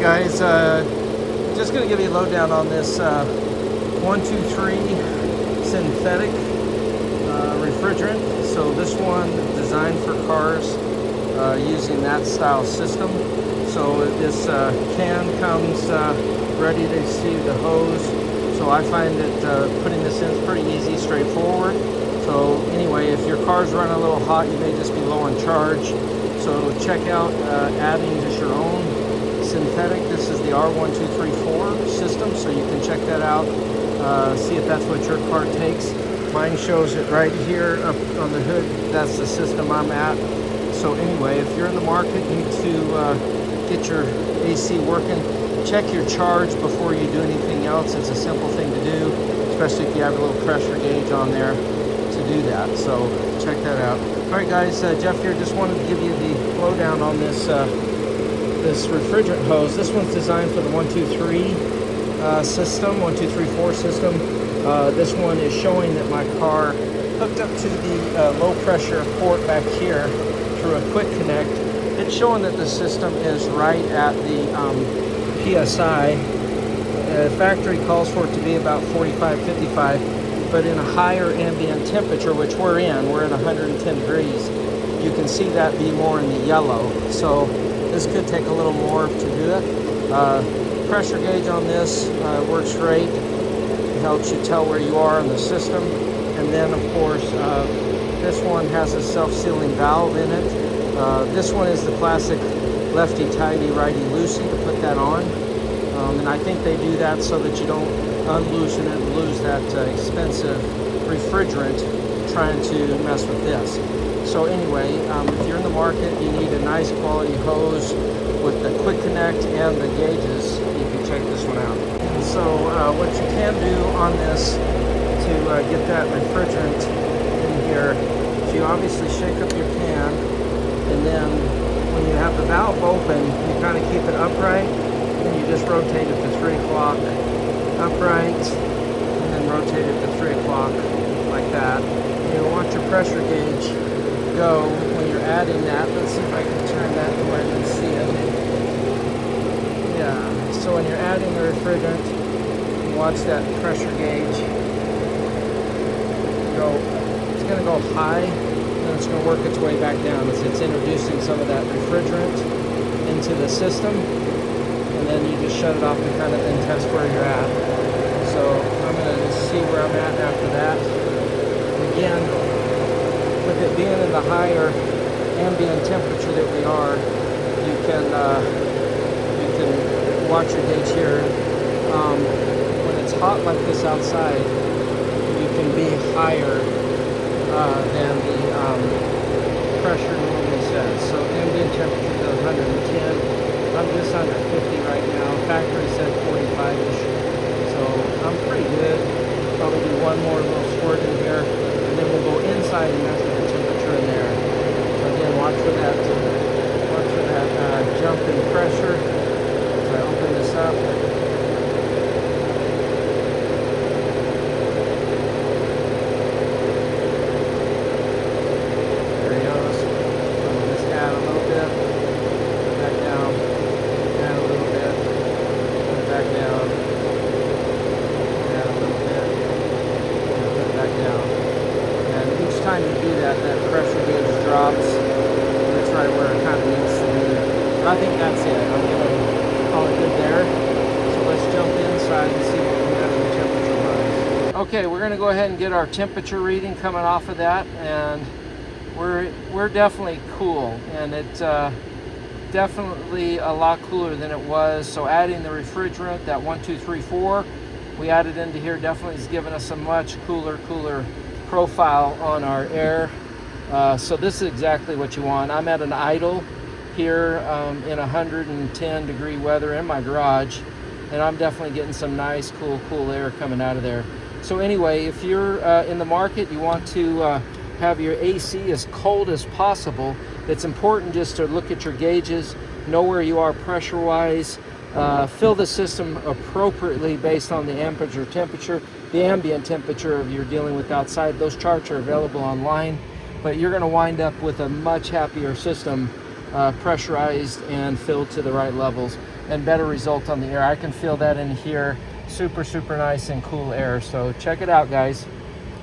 Guys, just going to give you a lowdown on this 123 synthetic refrigerant. So this one designed for cars using that style system. So this can comes ready to receive the hose. So I find that putting this in is pretty easy, straightforward. So anyway, if your car's running a little hot, you may just be low on charge. So check out adding just your own synthetic. This is the R1234 system, so you can check that out, see if that's what your car takes. Mine shows it right here up on the hood. That's the system I'm at. So anyway, if you're in the market, you need to get your AC working. Check your charge before you do anything else. It's a simple thing to do, especially if you have a little pressure gauge on there to do that. So check that out. All right, guys, Jeff here. Just wanted to give you the lowdown on this this refrigerant hose. This one's designed for the 123 system, 1234 system. This one is showing that my car hooked up to the low pressure port back here through a quick connect. It's showing that the system is right at the PSI. Factory calls for it to be about 45, 55, but in a higher ambient temperature, which we're in 110 degrees, you can see that be more in the yellow. So this could take a little more to do it. Pressure gauge on this works great. It helps you tell where you are in the system. And then, of course, this one has a self-sealing valve in it. This one is the classic lefty-tighty, righty-loosey to put that on. And I think they do that so that you don't unloosen it and lose that expensive refrigerant trying to mess with this. So anyway, if you're in the market, you need a nice quality hose with the quick connect and the gauges. You can check this one out. And so what you can do on this to get that refrigerant in here is you obviously shake up your can, and then when you have the valve open, you kind of keep it upright, and then you just rotate it to 3 o'clock, upright, and then rotate it to 3 o'clock like that. You'll want your pressure gauge go when you're adding that. Let's see if I can turn that to where I can see it. Yeah, so when you're adding the refrigerant, you watch that pressure gauge go. It's going to go high, and then it's going to work its way back down as it's introducing some of that refrigerant into the system, and then you just shut it off and kind of then test where you're at. So I'm going to see where I'm at after that. Again, with it being in the higher ambient temperature that we are, you can watch your gauge here. When it's hot like this outside, you can be higher than the pressure normally says. So ambient temperature is 110. I'm just under 50 right now. Factory said 45-ish. So I'm pretty good. Probably do one more little squirt in here, and then we'll go inside and measure the temperature in there. So again, watch for that jump in pressure as I open this up. There he goes. We'll just add a little bit, put it back down, add a little bit, put it back down, add a little bit, and put it back down. And each time you do that, that pressure gauge drops. That's right where it kind of needs to be. But I think that's it. I'm going to call it good there. So let's jump inside and see what we got in the temperature wise. Okay, we're going to go ahead and get our temperature reading coming off of that, and we're definitely cool, and it's definitely a lot cooler than it was. So adding the refrigerant, that 1234, we added into here, definitely has given us a much cooler profile on our air. So this is exactly what you want. I'm at an idle here in 110 degree weather in my garage, and I'm definitely getting some nice cool air coming out of there. So anyway, if you're in the market, you want to have your AC as cold as possible, it's important just to look at your gauges, know where you are pressure wise, fill the system appropriately based on the temperature, the ambient temperature you're dealing with outside. Those charts are available online, but you're going to wind up with a much happier system, pressurized and filled to the right levels. and better result on the air. I can feel that in here. Super, super nice and cool air. So check it out, guys.